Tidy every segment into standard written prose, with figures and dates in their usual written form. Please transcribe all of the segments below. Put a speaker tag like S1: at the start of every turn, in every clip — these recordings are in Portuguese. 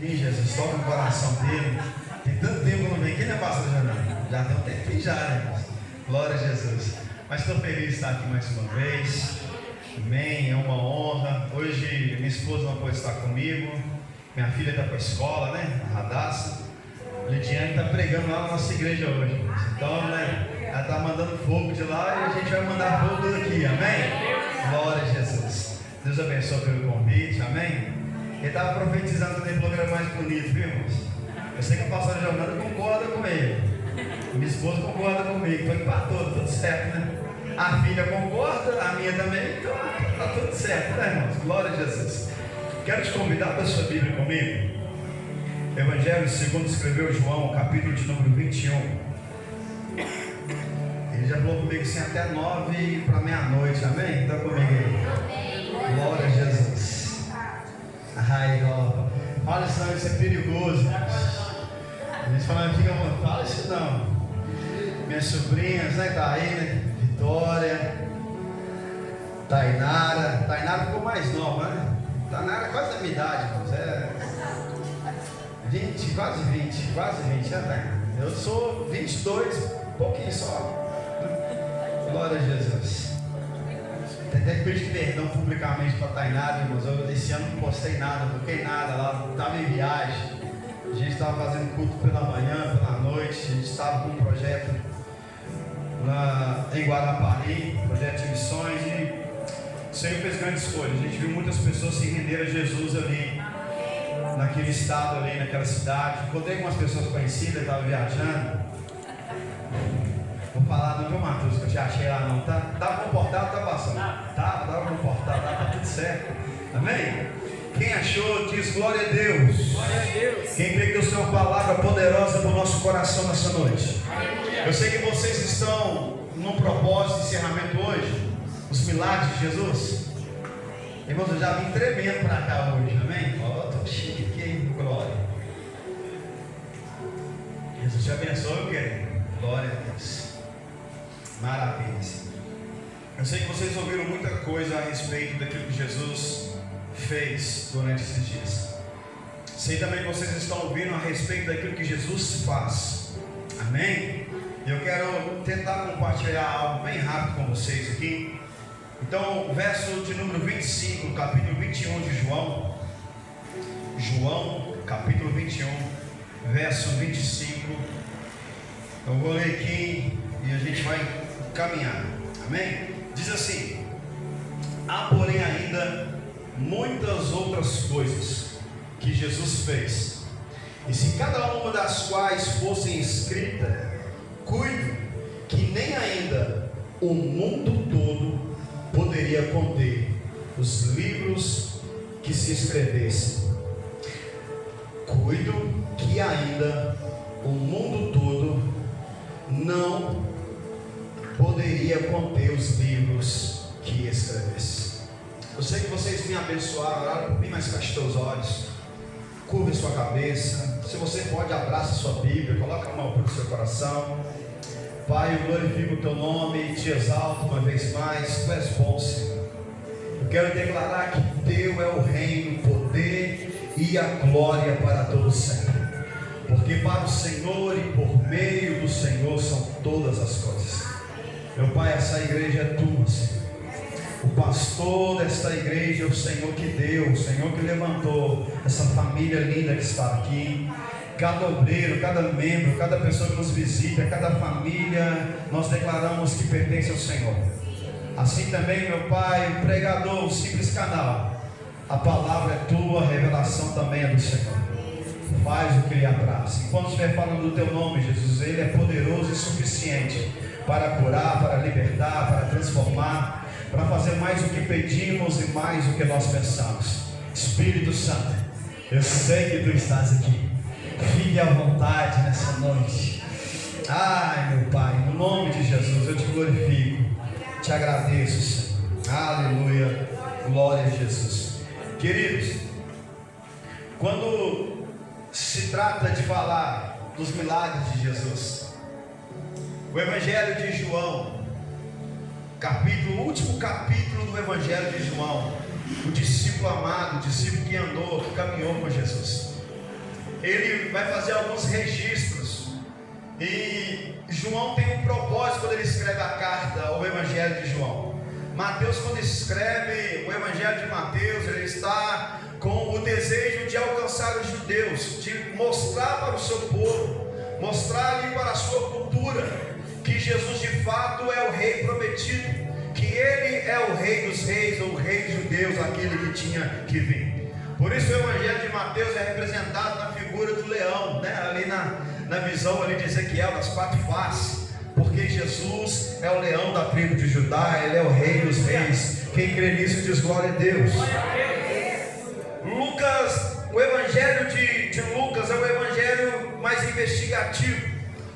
S1: Sim, Jesus, toca no coração dele. Tem tanto tempo que eu não venho aqui, né, pastor Janão? Já tem um tempinho já, né? Glória a Jesus. Mas estou feliz de estar aqui mais uma vez. Amém, é uma honra. Hoje minha esposa não pode estar comigo. Minha filha está para a escola, né? A Radassa. A Lidiane está pregando lá na nossa igreja hoje. Então, né? Ela está mandando fogo de lá e a gente vai mandar fogo daqui, amém? Glória a Jesus. Deus abençoe pelo convite, amém? Ele estava profetizando também pelo programa mais bonito, viu, irmãos? Eu sei que o pastor Giovanni concorda com ele. Minha esposa concorda comigo, então empatou, tudo certo, né? A filha concorda, a minha também, então está tudo certo, né, irmãos? Glória a Jesus. Quero te convidar para a sua Bíblia comigo. Evangelho segundo escreveu João, capítulo de número 21. Ele já falou comigo assim até 9 para meia-noite, amém? Está comigo aí? Glória a Jesus. Ai, ó. Fala isso não, isso é perigoso. A gente fala, fica, fala isso não. Minhas sobrinhas, né? Tá aí, né? Vitória, Tainara. Tainara ficou mais nova, né? Tainara é quase da minha idade, irmãos. É 20, quase 20, né, Tainara? Eu sou 22, pouquinho só. Glória a Jesus. Tem até que pedir perdão publicamente para a Tainara, irmãos. Eu esse ano não postei nada, não toquei nada lá, estava em viagem. A gente estava fazendo culto pela manhã, pela noite. A gente estava com um projeto em Guarapari, projeto de missões. E o Senhor fez grandes escolhas. A gente viu muitas pessoas se render a Jesus ali, naquele estado ali, naquela cidade. Encontrei algumas pessoas conhecidas, estavam viajando. Vou falar do meu Matheus, que eu te achei lá não. Estava comportado, tá passando. Estava comportado, tá tudo certo. Amém? Quem achou, diz glória a Deus.
S2: Glória a Deus.
S1: Quem crê que Deus tem uma palavra poderosa para o nosso coração nessa noite. Eu sei que vocês estão num propósito de encerramento hoje. Os milagres de Jesus. Irmãos, eu já vim tremendo para cá hoje, amém? Ó, estou chique aqui, glória. Jesus te abençoe, meu querido. Glória a Deus. Maravilha. Eu sei que vocês ouviram muita coisa a respeito daquilo que Jesus fez durante esses dias. Sei também que vocês estão ouvindo a respeito daquilo que Jesus faz. Amém? Eu quero tentar compartilhar algo bem rápido com vocês aqui. Então, o verso de número 25, capítulo 21 de João. João, capítulo 21, verso 25. Eu vou ler aqui e a gente vai caminhar. Amém? Diz assim: há porém ainda muitas outras coisas que Jesus fez, e se cada uma das quais fossem escritas, cuido que nem ainda o mundo todo poderia conter os livros que se escrevessem. Cuido que ainda o mundo todo não poderia conter os livros que escrevesse. Eu sei que vocês me abençoaram, oraram por mim, mas feche seus olhos, curva sua cabeça. Se você pode, abraça sua Bíblia, coloca a mão no seu coração. Pai, eu glorifico o teu nome, te exalto uma vez mais. Tu és bom, Senhor. Eu quero declarar que teu é o reino, o poder e a glória para todos sempre. Porque para o Senhor e por meio do Senhor são todas as coisas. Meu Pai, essa igreja é tua, Senhor. O pastor desta igreja é o Senhor que deu, o Senhor que levantou essa família linda que está aqui. Cada obreiro, cada membro, cada pessoa que nos visita, cada família, nós declaramos que pertence ao Senhor. Assim também, meu Pai, o pregador, o simples canal. A palavra é tua, a revelação também é do Senhor. Faz o que lhe apraz. Enquanto estiver falando do teu nome, Jesus, Ele é poderoso e suficiente para curar, para libertar, para transformar, para fazer mais do que pedimos e mais do que nós pensamos. Espírito Santo, eu sei que tu estás aqui. Fique à vontade nessa noite. Ai, meu Pai, no nome de Jesus eu te glorifico, te agradeço, Senhor. Aleluia, glória a Jesus. Queridos, quando se trata de falar dos milagres de Jesus, o Evangelho de João, o último capítulo do Evangelho de João, o discípulo amado, o discípulo que andou, que caminhou com Jesus, ele vai fazer alguns registros. E João tem um propósito quando ele escreve a carta, o Evangelho de João. Mateus, quando escreve o Evangelho de Mateus, ele está com o desejo de alcançar os judeus, de mostrar para o seu povo, mostrar ali para a sua cultura, que Jesus de fato é o rei prometido, que ele é o rei dos reis, ou o rei dos judeus, aquele que tinha que vir. Por isso o Evangelho de Mateus é representado na figura do leão, né? Ali na visão ali de Ezequiel, das 4 faces, porque Jesus é o leão da tribo de Judá, ele é o rei dos reis. Quem crê nisso diz glória a Deus. Lucas, o Evangelho de Lucas é o evangelho mais investigativo,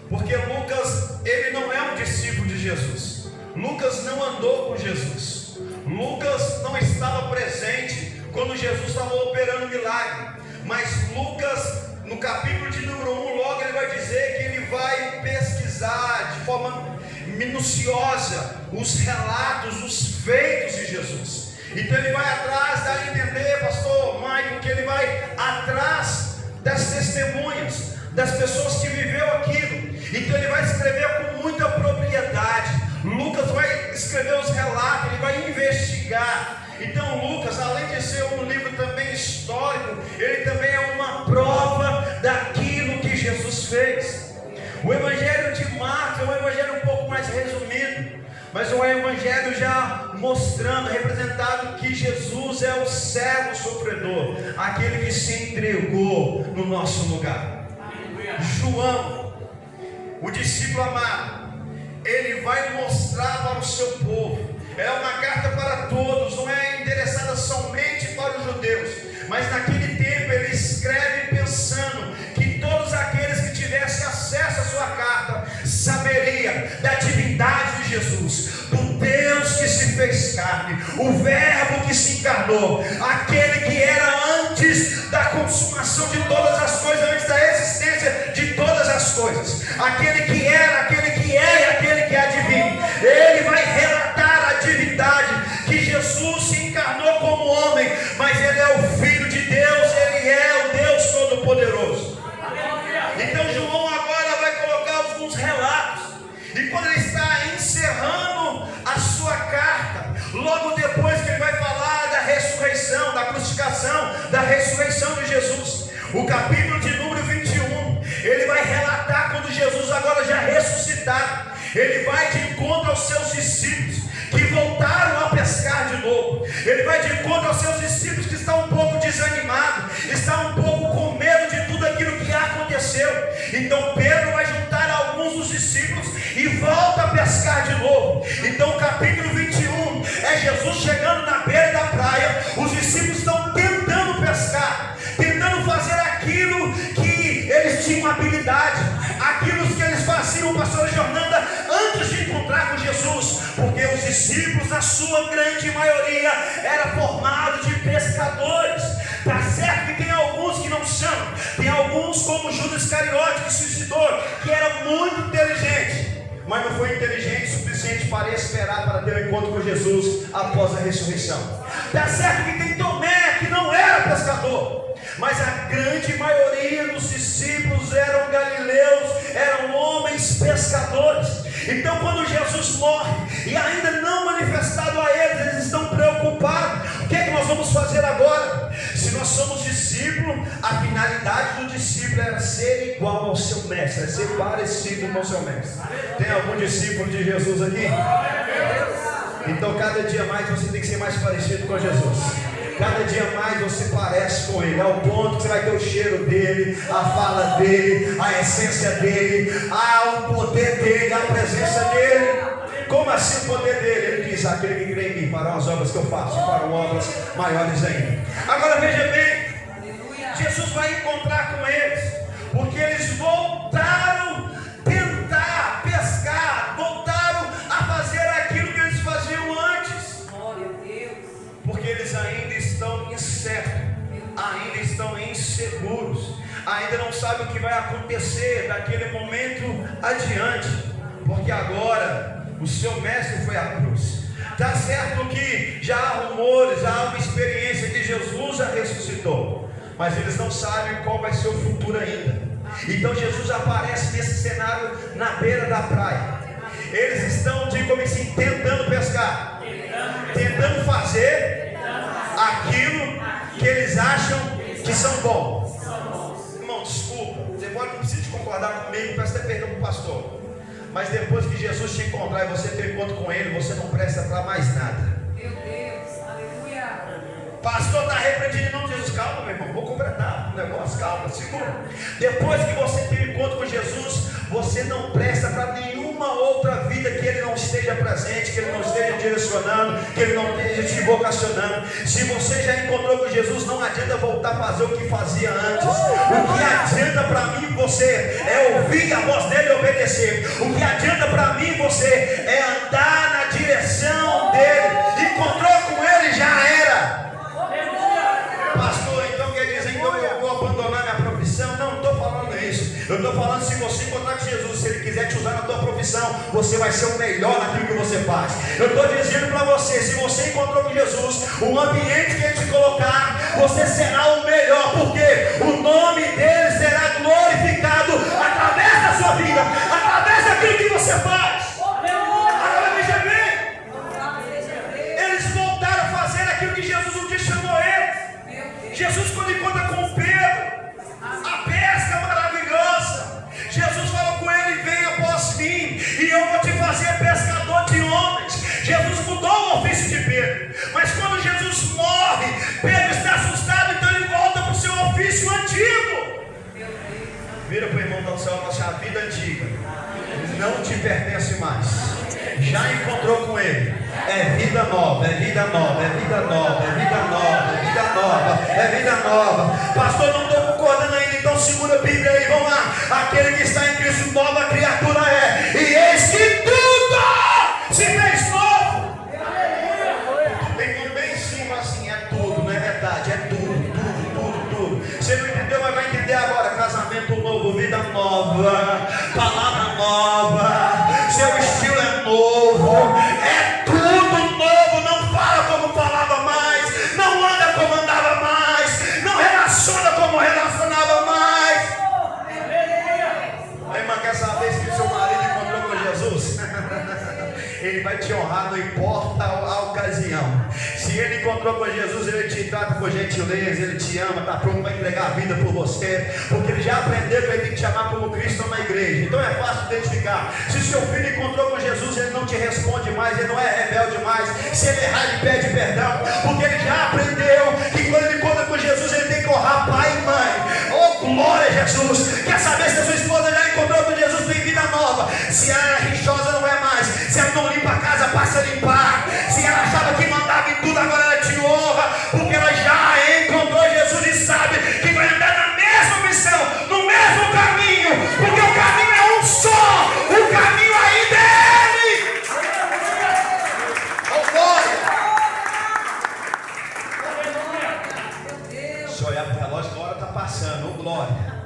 S1: porque Lucas, ele não é um discípulo de Jesus. Lucas não andou com Jesus. Lucas não estava presente quando Jesus estava operando milagre. Mas Lucas, no capítulo de número 1, logo ele vai dizer que ele vai pesquisar de forma minuciosa os relatos, os feitos de Jesus. Então ele vai atrás, dá a entender, pastor Michael, que ele vai atrás das testemunhas, das pessoas que viveu aquilo. Então ele vai escrever com muita propriedade. Lucas vai escrever os relatos, ele vai investigar. Então Lucas, além de ser um livro também histórico, ele também é uma prova daquilo que Jesus fez. O Evangelho de Marcos é um evangelho um pouco mais resumido, mas é um evangelho já mostrando, representado que Jesus é o servo sofredor, aquele que se entregou no nosso lugar. João, o discípulo amado, ele vai mostrar para o seu povo. É uma carta para todos, não é endereçada somente para os judeus, mas naquele tempo ele escreve pensando que todos aqueles que tivessem acesso à sua carta saberia da divindade de Jesus, do Deus que se fez carne, o verbo que se encarnou, aquele que era antes da consumação de todas as coisas, antes da existência de todas as coisas, aquele que era, aquele que é e aquele que há de vir. Ele vai relatar a divindade, que Jesus se encarnou como homem, mas ele é o Filho de Deus, ele é o Deus Todo-Poderoso. Então João agora vai colocar alguns relatos, e quando ele está encerrando a sua carta, logo depois que ele vai falar da ressurreição, da crucificação, da ressurreição de Jesus, o capítulo de número 21, ele vai relatar quando Jesus agora já ressuscitado, ele vai de encontro aos seus discípulos que voltaram a pescar de novo. Ele vai de encontro aos seus discípulos que estão um pouco desanimados, estão um pouco com medo de tudo aquilo que aconteceu. Então Pedro vai juntar alguns dos discípulos e volta a pescar de novo. Então o capítulo 21 é Jesus chegando na beira da praia. Os discípulos estão tentando pescar, tentando fazer aquilo que eles tinham habilidade, aquilo que eles faziam, pastor Jornanda, antes de encontrar com Jesus, porque os discípulos, na sua grande maioria, era formado de pescadores. Está certo que tem alguns que não são, tem alguns como Judas Iscariote, que suicidou, que era muito inteligente, mas não foi inteligente o suficiente para esperar para ter um encontro com Jesus após a ressurreição. Está certo que tem Tomé, que não era pescador, mas a grande maioria dos discípulos eram galileus, eram homens pescadores. Então quando Jesus morre e ainda não manifestado a eles, eles estão preocupados. O que é que nós vamos fazer agora? Se nós somos discípulos, a finalidade do discípulo era ser igual ao seu mestre, é ser parecido com o seu mestre. Tem algum discípulo de Jesus aqui? Então cada dia mais você tem que ser mais parecido com Jesus. Cada dia mais você parece com Ele, ao ponto que você vai ter o cheiro dele, a fala dele, a essência dele, o poder dele, a presença dele. Como assim o poder dele? Ele diz: aquele que crê em mim fará as obras que eu faço, farão obras maiores ainda. Agora veja bem, Jesus vai encontrar com eles, porque eles voltaram a tentar pescar, voltaram a fazer aquilo que eles faziam antes, porque eles ainda estão incertos, ainda estão inseguros, ainda não sabem o que vai acontecer daquele momento adiante, porque agora o seu mestre foi à cruz. Está certo que já há rumores, há uma experiência que Jesus já ressuscitou. mas eles não sabem qual vai ser o futuro ainda. Então Jesus aparece nesse cenário na beira da praia. Eles estão, digo assim, tentando pescar, tentando fazer aquilo que eles acham que são bons. Irmão, desculpa, você pode não precisa concordar comigo, peço até perdão para o pastor, mas depois que Jesus te encontrar e você ter encontro com Ele, você não presta para mais nada.
S2: Meu Deus, aleluia.
S1: Pastor, está repreendido em nome de Jesus. Calma, meu irmão, vou completar o negócio, calma, segura. Depois que você tem encontro com Jesus, você não presta para nenhuma outra vida que Ele não esteja presente, que Ele não esteja direcionando, que Ele não esteja te vocacionando. Se você já encontrou com Jesus, não adianta voltar a fazer o que fazia antes. O que adianta para mim você é ouvir a voz dEle e obedecer. O que adianta para mim você é andar na direção dEle. Encontrou com Ele, já era. Pastor, então quer dizer que eu vou abandonar minha profissão? Não, não estou falando isso. Eu estou falando, se você encontrar com Jesus, se Ele quiser te usar na tua profissão, você vai ser o melhor naquilo que você faz. Eu estou dizendo para você, se você encontrou com Jesus, o ambiente que Ele te colocar, você será o melhor, porque o nome dEle será glorificado através da sua vida, através daquilo que você faz. Agora veja bem, eles voltaram a fazer aquilo que Jesus um dia chamou eles. Jesus, quando encontra com Pedro, a pesca maravilhosa, Jesus falou com ele: vem após mim e eu vou te fazer pescador de homens. Jesus mudou o ofício de Pedro, mas quando Jesus morre, Pedro está assustado, então ele volta para o seu ofício antigo. Vira para o irmão do céu e fala: a vida antiga não te pertence mais, já encontrou com ele. É vida nova, é vida nova, é vida nova, é vida nova, é vida nova, é vida nova. Pastor, não estou concordando ainda, então segura a Bíblia aí, vamos lá. Aquele que está em Cristo, nova criatura é, e eis que tudo se fez novo. Tudo bem, bem em cima assim, é tudo, não é verdade, é tudo. Você não entendeu, mas vai entender agora. Casamento novo, vida nova, palavra nova, seu estilo é novo, é tudo novo. Não fala como falava mais, não anda como andava mais, não relaciona como relacionava mais. A irmã quer saber se o seu marido encontrou com Jesus? Ele vai te honrar, não importa a ocasião. Se ele encontrou com Jesus, ele te trata com gentileza, ele te ama, está pronto para entregar a vida por você, porque ele já aprendeu que ele tem que te chamar como Cristo na igreja. Então é fácil identificar. Se seu filho encontrou com Jesus, ele não te responde mais, ele não é rebelde mais. Se ele errar, ele pede perdão, porque ele já aprendeu que quando ele encontra com Jesus, ele tem que honrar pai e mãe. Oh, glória a Jesus! Quer saber se a sua esposa já encontrou com Jesus, tem vida nova? Se ela é rixosa, não é mais. Se ela não limpa a casa, passa a limpar. Se ela achava que mandava em tudo, agora ela te honra, porque ela já encontrou Jesus e sabe que vai andar na mesma missão, no mesmo caminho, porque o caminho é um só, o caminho ainda é Ele. Oh, glória! Se olhar para o relógio, a hora está passando, oh, glória.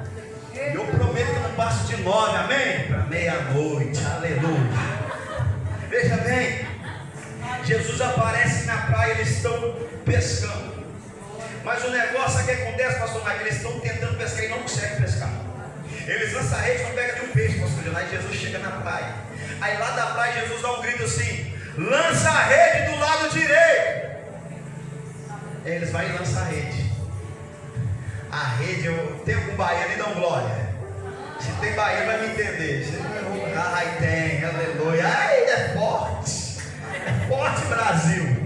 S1: E eu prometo que não passo de 9, amém? Para meia-noite, aleluia. Veja bem, Jesus aparece na praia, eles estão pescando. Mas o negócio é que acontece, pastor Mike, eles estão tentando pescar e não conseguem pescar. Eles lançam a rede e não pegam nenhum peixe, pastor Jonai. Jesus chega na praia. Aí lá da praia Jesus dá um grito assim: lança a rede do lado direito. Aí eles vão e lançam a rede. A rede, tem algum baiano e dão glória? Se tem baiano vai me entender. Ai, tem, aleluia. Ai, é forte. É forte, Brasil.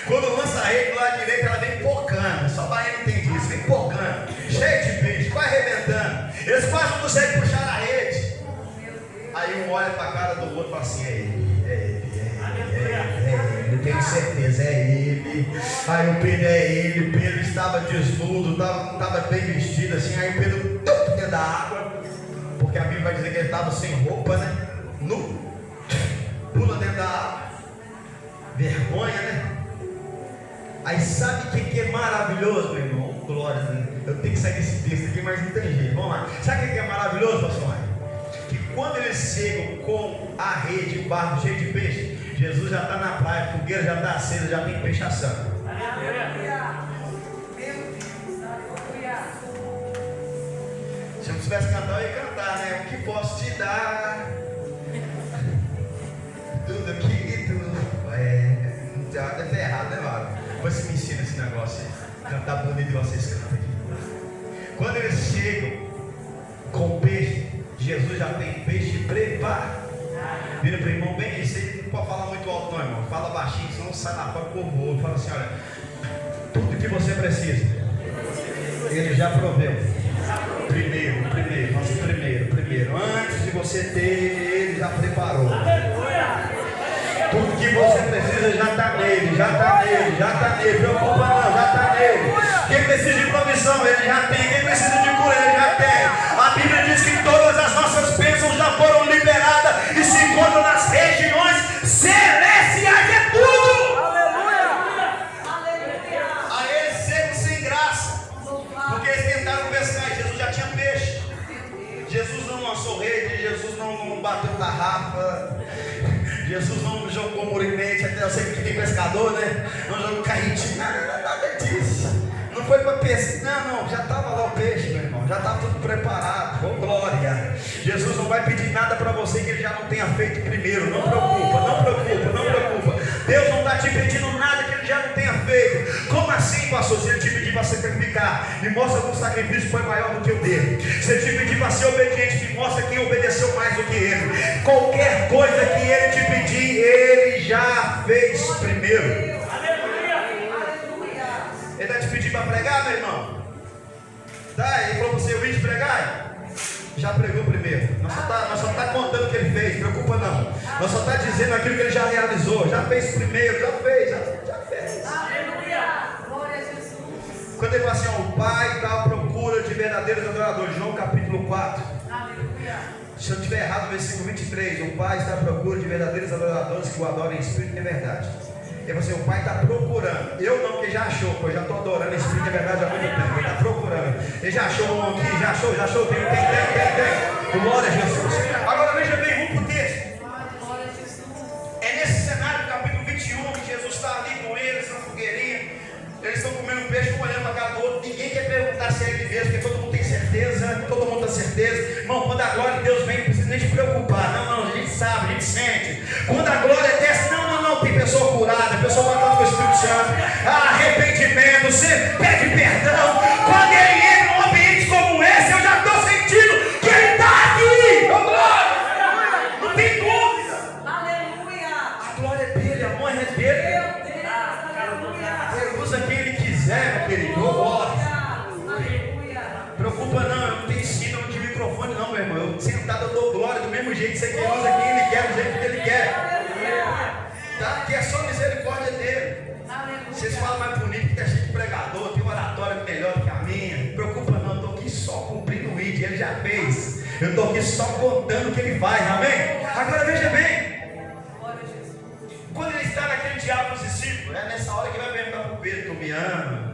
S1: Quando lança a rede do lado direito, ela vem pocando. Só baiano entende isso, vem pocando. Cheio de peixe, vai arrebentando. Eles quase não conseguem puxar a rede. Aí um olha para a cara do outro e fala assim: é ele, eu tenho certeza, é ele. Aí o Pedro é ele. Pedro estava desnudo, não estava bem vestido assim. Aí o Pedro dentro da água, porque a Bíblia vai dizer que ele estava sem roupa, né? Nu, pula dentro da água. Vergonha, né? Aí sabe o que é maravilhoso, meu irmão? Glória a Deus. Eu tenho que sair desse texto aqui, mas não tem jeito. Vamos lá. Sabe o que é maravilhoso, pastor? Que quando eles chegam com a rede, o barco cheio de peixe, Jesus já está na praia, a fogueira já está acesa, já tem peixe assando. Se eu soubesse cantar, eu ia cantar, né? O que posso te dar? Tudo que tu... deve ser errado, né, Mário? Você me ensina esse negócio aí. Cantar bonito e vocês cantam aqui. Quando eles chegam com peixe, Jesus já tem peixe preparado. Vira para o irmão bem isso aí, não pode falar muito alto não, irmão. Fala baixinho, senão sai na porta do povo. Fala assim, olha, tudo que você precisa, Ele já proveu. Primeiro. Antes de você ter, Ele já preparou. Tudo que você precisa já está nele. Preocupa não, já está nele. Quem precisa de provisão, Ele já tem. Quem precisa de cura, Ele já tem. A Bíblia diz que todas as nossas bênçãos já foram liberadas e se encontram nas regiões celestiais. É tudo. Aí eles secam sem graça, porque eles tentaram pescar e Jesus já tinha peixe. Jesus não lançou rede, Jesus não bateu garrafa, Jesus não jogou murinete. Até eu sei que tem pescador, né? Não jogou carretinho, nada disso. Não foi para pescar, não, já estava lá o peixe, meu irmão, já estava tudo preparado. Oh, glória! Jesus não vai pedir nada para você que Ele já não tenha feito primeiro. Não preocupa. Deus não está te pedindo nada que Ele já não tenha feito. Como assim, pastor? Se Ele te pedir para sacrificar, me mostra que o sacrifício foi maior do que o dele. Se Ele te pedir para ser obediente, me mostra quem obedeceu mais do que ele. Qualquer coisa que Ele te pedir, Ele já fez primeiro. Ele vai te pedir para pregar, meu irmão? Tá, ele falou para você vir te pregar? Já pregou primeiro. Nós só está contando o que ele fez, preocupa não. Nós só está dizendo aquilo que ele já realizou. Já fez primeiro, já fez.
S2: Aleluia! Glória a Jesus.
S1: Quando ele fala assim, ó, o Pai está à procura de verdadeiros adoradores. João capítulo 4.
S2: Aleluia!
S1: Se eu estiver errado, versículo 23. O Pai está à procura de verdadeiros adoradores que o adorem em espírito e em verdade. E você, o Pai está procurando. Eu não, que já achou, porque eu já estou adorando esse Espírito de verdade há muito tempo. Ele está procurando. Ele já achou um aqui, já achou. Tem. Glória a Jesus. Agora veja bem, vamos para o texto. É nesse cenário do capítulo 21 que Jesus está ali com eles na fogueirinha. Eles estão comendo peixe, um olhando para cada outro. Ninguém quer perguntar se é ele mesmo, porque todo mundo tem certeza. Todo mundo tem certeza. Irmão, quando a glória de Deus vem, não precisa nem te preocupar. Não, a gente sabe, a gente sente. Quando a glória desce, não, tem pessoa curada, pessoa batendo com o Espírito Santo, arrependimento, você pede perdão. Quando ele entra num ambiente como esse, eu já estou sentindo que ele está aqui. Oh, glória! Não tem dúvida.
S2: Aleluia!
S1: A glória é dele, a honra é dele. Ele usa quem ele quiser, meu querido. Oh, glória! Preocupa não, eu não tenho síndrome de microfone não, meu irmão. Eu sentado eu dou glória do mesmo jeito. Você que usa quem ele quer, do jeito que ele quer. Tá? Que é só misericórdia dele. Vocês falam mais bonito que a gente pregador, tem uma oratória melhor que a minha. Não preocupa não, eu estou aqui só cumprindo o ID, ele já fez. Eu estou aqui só contando o que ele faz, amém? Agora veja bem. Quando ele está naquele diálogo dos discípulos, é nessa hora que vai perguntar para o Pedro: tu me ama?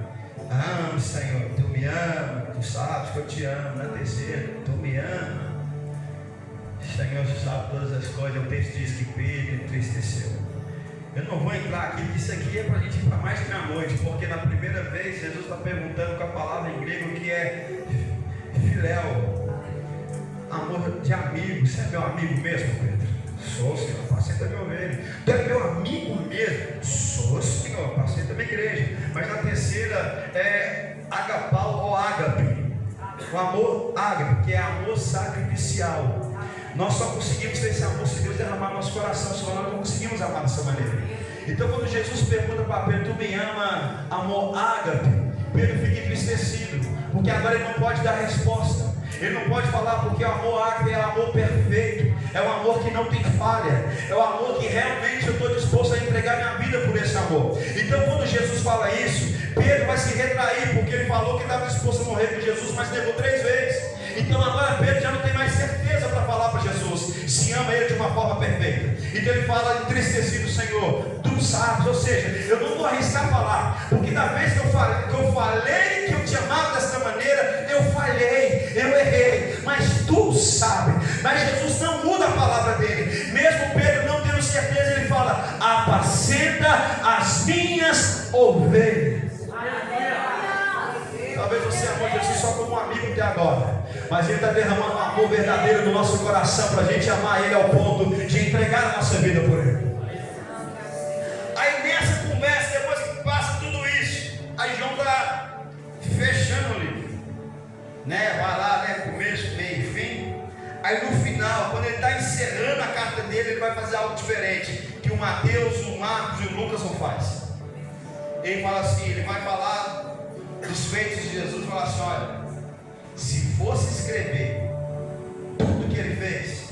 S1: Amo, Senhor, tu me ama, tu sabes que eu te amo. Na terceira, tu me ama. Senhor, você sabe todas as coisas. O texto diz que Pedro entristeceu. Eu não vou entrar aqui, porque isso aqui é para a gente ir para mais que a noite, porque na primeira vez Jesus está perguntando com a palavra em grego que é filéu, amor de amigo. Você é meu amigo mesmo, Pedro? Sou, Senhor, apacenta minha ovelha. Tu é meu amigo mesmo? Sou, Senhor, apacenta minha igreja. Mas na terceira é agapau ou ágape, o amor ágape, que é amor sacrificial. Nós só conseguimos ter esse amor se Deus derramar no nosso coração, senão nós não conseguimos amar dessa maneira. Então quando Jesus pergunta para Pedro: tu me ama, amor ágape, Pedro fica entristecido, porque agora ele não pode dar resposta. Ele não pode falar, porque o amor ágape é o amor perfeito, é o amor que não tem falha, é o amor que realmente eu estou disposto a entregar minha vida por esse amor. Então quando Jesus fala isso, Pedro vai se retrair, porque ele falou que estava disposto a morrer por Jesus, mas negou 3 vezes. Então agora Pedro já não tem mais certeza para falar para Jesus se ama ele de uma forma perfeita. Então ele fala entristecido: Senhor, tu sabes. Ou seja, eu não vou arriscar falar, porque da vez que eu falei que eu te amava dessa maneira, eu falhei, eu errei, mas tu sabes. Mas Jesus não muda a palavra dele. Mesmo Pedro não tendo certeza, ele fala: apacenta as minhas ovelhas. Talvez você amou Jesus só como um amigo até agora. mas Ele está derramando um amor verdadeiro no nosso coração para a gente amar Ele ao ponto de entregar a nossa vida por Ele. Aí nessa conversa, depois que passa tudo isso, aí João está fechando o livro, né? Vai lá, né? Começo, meio e fim. Aí no final, quando ele está encerrando a carta dele, ele vai fazer algo diferente que o Mateus, o Marcos e o Lucas não fazem. Ele fala assim, ele vai falar dos feitos de Jesus, fala assim, olha, se fosse escrever tudo que ele fez,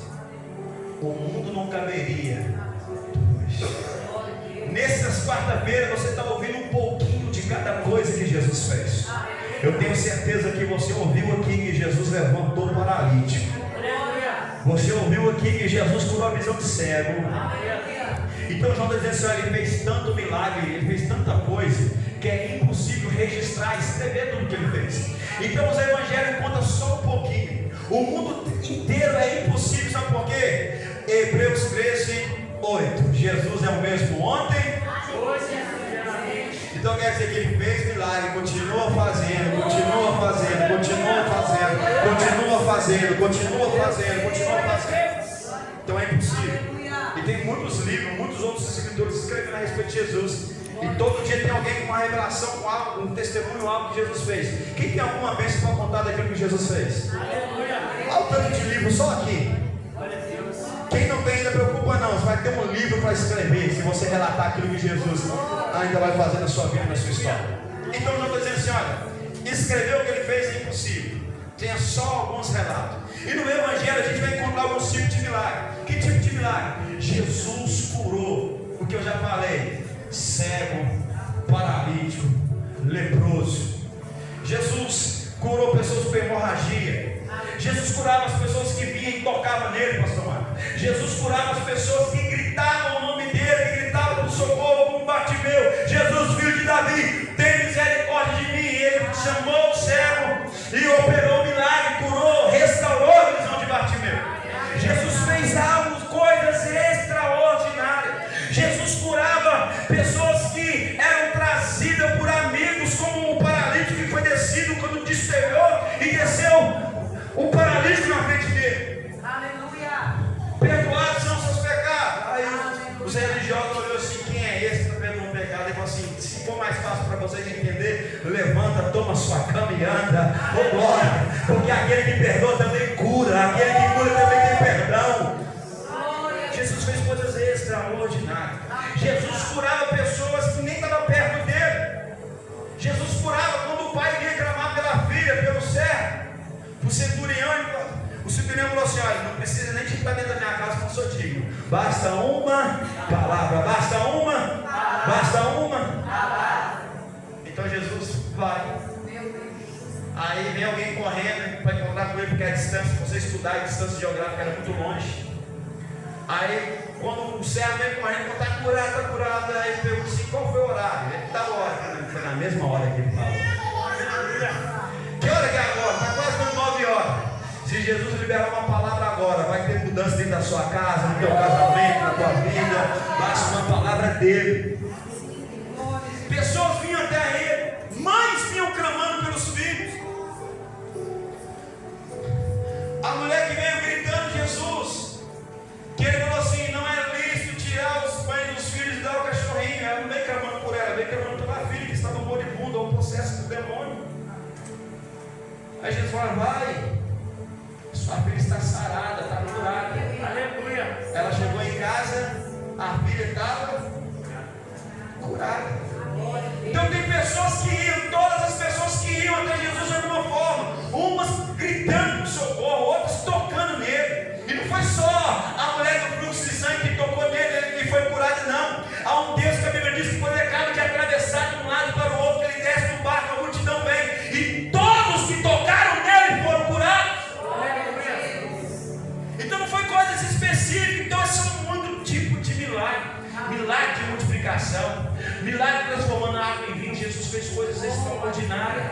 S1: o mundo não caberia. Nessas quarta-feiras você está ouvindo um pouquinho de cada coisa que Jesus fez. Eu tenho certeza que você ouviu aqui que Jesus levantou paralítico. Você ouviu aqui que Jesus curou a visão de cego. Então João está dizendo assim, ele fez tanto milagre, ele fez tanta coisa, que é impossível registrar, escrever tudo que ele fez. Então os evangelhos contam só um pouquinho. O mundo inteiro é impossível, sabe por quê? Hebreus 13:8. Jesus é o mesmo ontem, então quer dizer que ele fez milagre, continua fazendo, continua fazendo, continua fazendo, continua fazendo, continua fazendo, continua fazendo. Então é impossível. E tem muitos livros, muitos outros escritores escrevendo a respeito de Jesus. E todo dia tem alguém com uma revelação, com algo, um testemunho, algo que Jesus fez. Quem tem alguma bênção para contar daquilo que Jesus fez? Olha o tanto de livro só aqui. Quem não tem ainda, preocupa não. Você vai ter um livro para escrever se você relatar aquilo que Jesus ainda vai fazer na sua vida, na sua história. Então eu estou dizendo assim, olha, escrever o que ele fez é impossível. Tenha só alguns relatos. E no Evangelho a gente vai encontrar alguns tipos de milagre. Que tipo de milagre? Jesus curou, o que eu já falei, cego, paralítico, leproso. Jesus curou pessoas com hemorragia. Jesus curava as pessoas que vinham e tocavam nele, pastor Marcos. Jesus curava as pessoas que gritavam o nome dele, que gritavam por socorro, como Bartimeu. Jesus, filho de Davi, tem misericórdia de mim. Ele chamou o cego e operou o milagre, curou, restaurou a visão de Bartimeu. Jesus fez algo, coisas extraordinárias. Jesus curava pessoas que eram trazidas por amigos, como o paralítico que foi descido quando destelhou e desceu o paralítico na frente dele.
S2: Aleluia.
S1: Perdoados são seus pecados. Aí os religiosos olhou assim, quem é esse que está perdoando um pecado? Ele falou assim, se for mais fácil para vocês entender, levanta, toma sua cama e anda. Oh glória, porque aquele que perdoa também cura, aquele que cura também tem perdão. Jesus fez coisas extraordinárias. Jesus curava pessoas que nem estavam perto dele. Jesus curava quando o pai vinha clamar pela filha, pelo servo. O centurião falou assim, olha, não precisa nem de estar dentro da minha casa, não sou digno. Basta uma palavra, basta uma. Então Jesus vai. Aí vem alguém correndo para encontrar com ele, porque a distância, se você estudar, a distância geográfica era muito longe. Aí quando o servo vem correndo, está curado, aí ele pergunta assim, qual foi o horário? Ele está hora, foi na mesma hora que ele falou. Que hora que é agora? Está quase dando 9 horas. Se Jesus liberar uma palavra agora, vai ter mudança dentro da sua casa, no teu casamento, na tua vida. Basta uma palavra dele. Pessoas vinham até ele, mães vinham clamando pelos filhos. A mulher que veio gritando Jesus, que ele falou assim, não é lícito tirar os pães dos filhos e dar ao cachorrinho. Ela não veio clamando por ela, veio clamando pela filha que estava moribunda, ou possesso do demônio. Aí Jesus fala, vai, sua filha está sarada, está curada. Aleluia. Ela chegou em casa, a filha estava curada. Então tem pessoas que iam, todas as pessoas que iam até Jesus de alguma forma, umas gritando por socorro, outras tocando nele. E não foi só a mulher do fluxo de sangue que tocou nele e foi curada, não. Há um Deus que a Bíblia diz que quando ele acaba de atravessar de um lado para o outro, ele desce do barco, a multidão vem, e todos que tocaram nele foram curados. Então não foi coisas específicas. Então esse é muito tipo de milagre. Milagre de multiplicação, milagre transformando a água em vinho. Jesus fez coisas extraordinárias.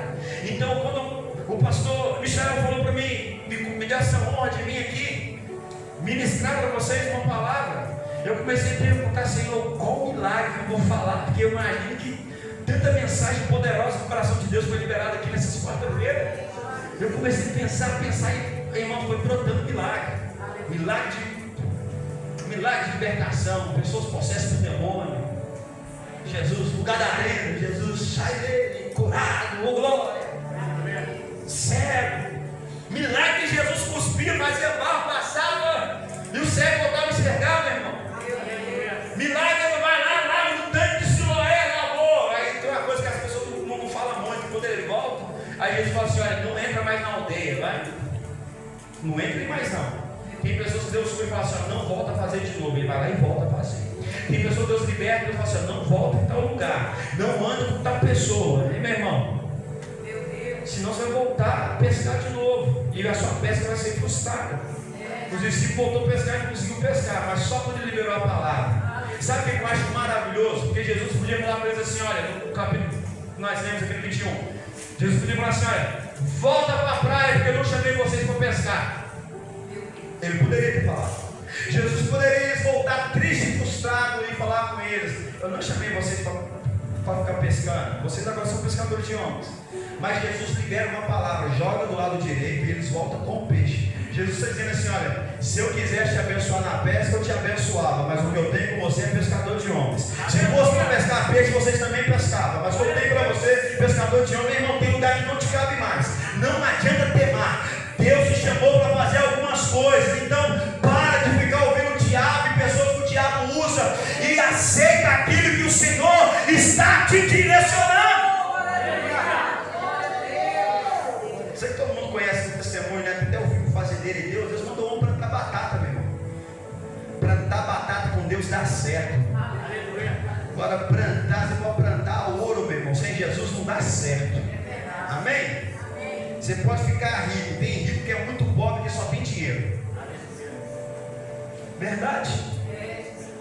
S1: Então quando o pastor Michel falou para mim, me deu essa honra de vir aqui ministrar para vocês uma palavra, eu comecei a perguntar, Senhor, qual milagre eu vou falar? Porque eu imagino que tanta mensagem poderosa do coração de Deus foi liberada aqui nessas quarta-feiras.
S3: Eu comecei a pensar e, irmão, foi brotando milagre. Milagre de libertação, pessoas possessas por demônio. Jesus, o gadareno, Jesus, sai dele, curado, ô glória. Cego. Milagre que Jesus cuspia, fazia barro, passava e o cego voltava a enxergar, meu irmão. Milagre, ele vai lá no tanque de Siloé, lavou. Aí tem uma coisa que as pessoas não falam muito, quando ele volta, aí Jesus fala assim: olha, não entra mais na aldeia, vai? Não entre mais não. Tem pessoas que Deus foi e fala assim: ó, não volta a fazer de novo. Ele vai lá e volta a fazer. Tem pessoas que Deus liberta e Deus fala assim: ó, não volta em tal lugar, não anda com tal pessoa. E meu irmão, senão você vai voltar a pescar de novo e a sua pesca vai ser frustrada. Os discípulos voltou a pescar e não conseguiu pescar, mas só quando ele liberou a palavra. Sabe o que eu acho maravilhoso? Porque Jesus podia falar para eles assim: olha, no capítulo, nós lemos aqui no 21, Jesus podia falar assim: olha, volta para a praia, porque eu não chamei vocês para pescar. Ele poderia ter falado. Jesus poderia voltar triste e frustrado e falar com eles: eu não chamei vocês para ficar pescando, vocês agora são pescadores de homens. Mas Jesus libera uma palavra, joga do lado direito e eles voltam com o peixe. Jesus está dizendo assim: olha, se eu quisesse te abençoar na pesca, eu te abençoava, mas o que eu tenho com você é pescador de homens. Se fosse para pescar peixe, vocês também pescavam, mas o que eu tenho para você, pescador de homens, irmão, tem lugar que não te cabe mais. Não adianta temar. Deus te chamou para fazer algumas coisas, então para de ficar ouvindo o diabo e pessoas que o diabo usa e aceita aquilo que o Senhor está te direcionando. Sei que todo mundo conhece esse testemunho, né? Até eu vi o fazendeiro e Deus mandou um plantar batata, meu irmão. Plantar batata com Deus dá certo. Agora plantar, você pode plantar ouro, meu irmão. Sem Jesus não dá certo. Amém? Você pode ficar rico. Tem rico que é muito pobre, que só tem dinheiro. Verdade?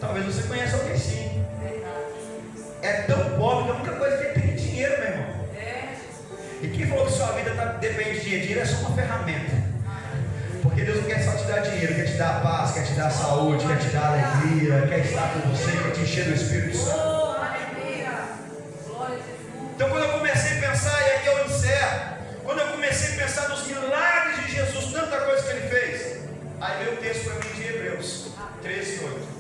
S3: Talvez você conheça alguém sim. É tão pobre que a única coisa que ele tem é dinheiro, meu irmão. E quem falou que sua vida depende de dinheiro? Dinheiro é só uma ferramenta. Porque Deus não quer só te dar dinheiro, quer te dar paz, quer te dar saúde, quer te dar alegria, quer estar com você, quer te encher do Espírito Santo. Então quando eu comecei a pensar, e aqui eu encerro, quando eu comecei a pensar nos milagres de Jesus, tanta coisa que ele fez, aí veio o texto para mim de Hebreus 13:8.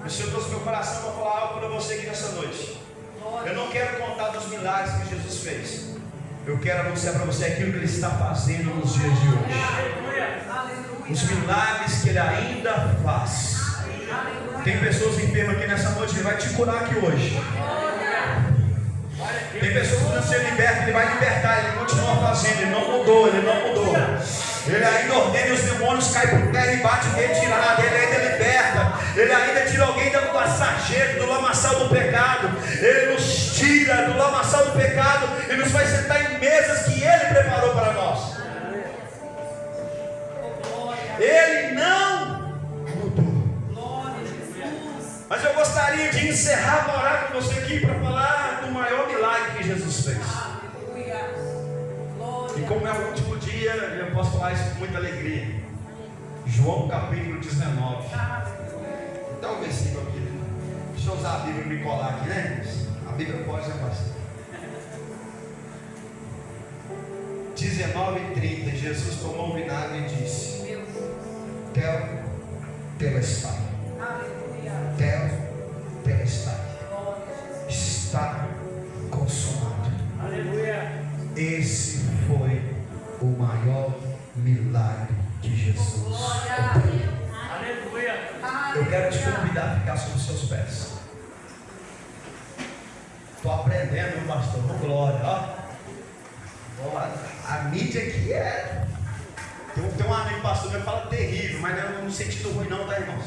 S3: O Senhor trouxe meu coração para falar algo para você aqui nessa noite. Eu não quero contar dos milagres que Jesus fez. Eu quero anunciar para você aquilo que Ele está fazendo nos dias de hoje. Os milagres que Ele ainda faz. Tem pessoas enfermas aqui nessa noite, Ele vai te curar aqui hoje. Tem pessoas que precisam ser libertas, Ele vai libertar, Ele continua fazendo, Ele não mudou, Ele não mudou. Ele ainda ordena e os demônios caem por terra e bate em retirada. Ele ainda liberta. Ele ainda tira alguém do passageiro, do lamaçal do pecado. Ele nos tira do lamaçal do pecado e nos faz sentar em mesas que Ele preparou para nós. Ele não mudou. Mas eu gostaria de encerrar para orar com você aqui para falar do maior milagre que Jesus fez. E como é o último dia, eu posso falar isso com muita alegria. João capítulo 19. Dá um versículo aqui. Deixa eu usar a Bíblia para me colar aqui, né? A Bíblia pode ser bastante. 19:30. Jesus tomou o vinagre e disse: Tel telestai. Tel telestai. Está consumado.
S4: Aleluia.
S3: Esse foi o maior milagre de Jesus.
S4: Aleluia.
S3: Eu quero te convidar a ficar sobre os seus pés. Estou aprendendo, meu pastor. Oh, glória. Ó, a mídia aqui é. Tem um amigo pastor que fala terrível, mas não é no sentido ruim, não, tá, irmãos?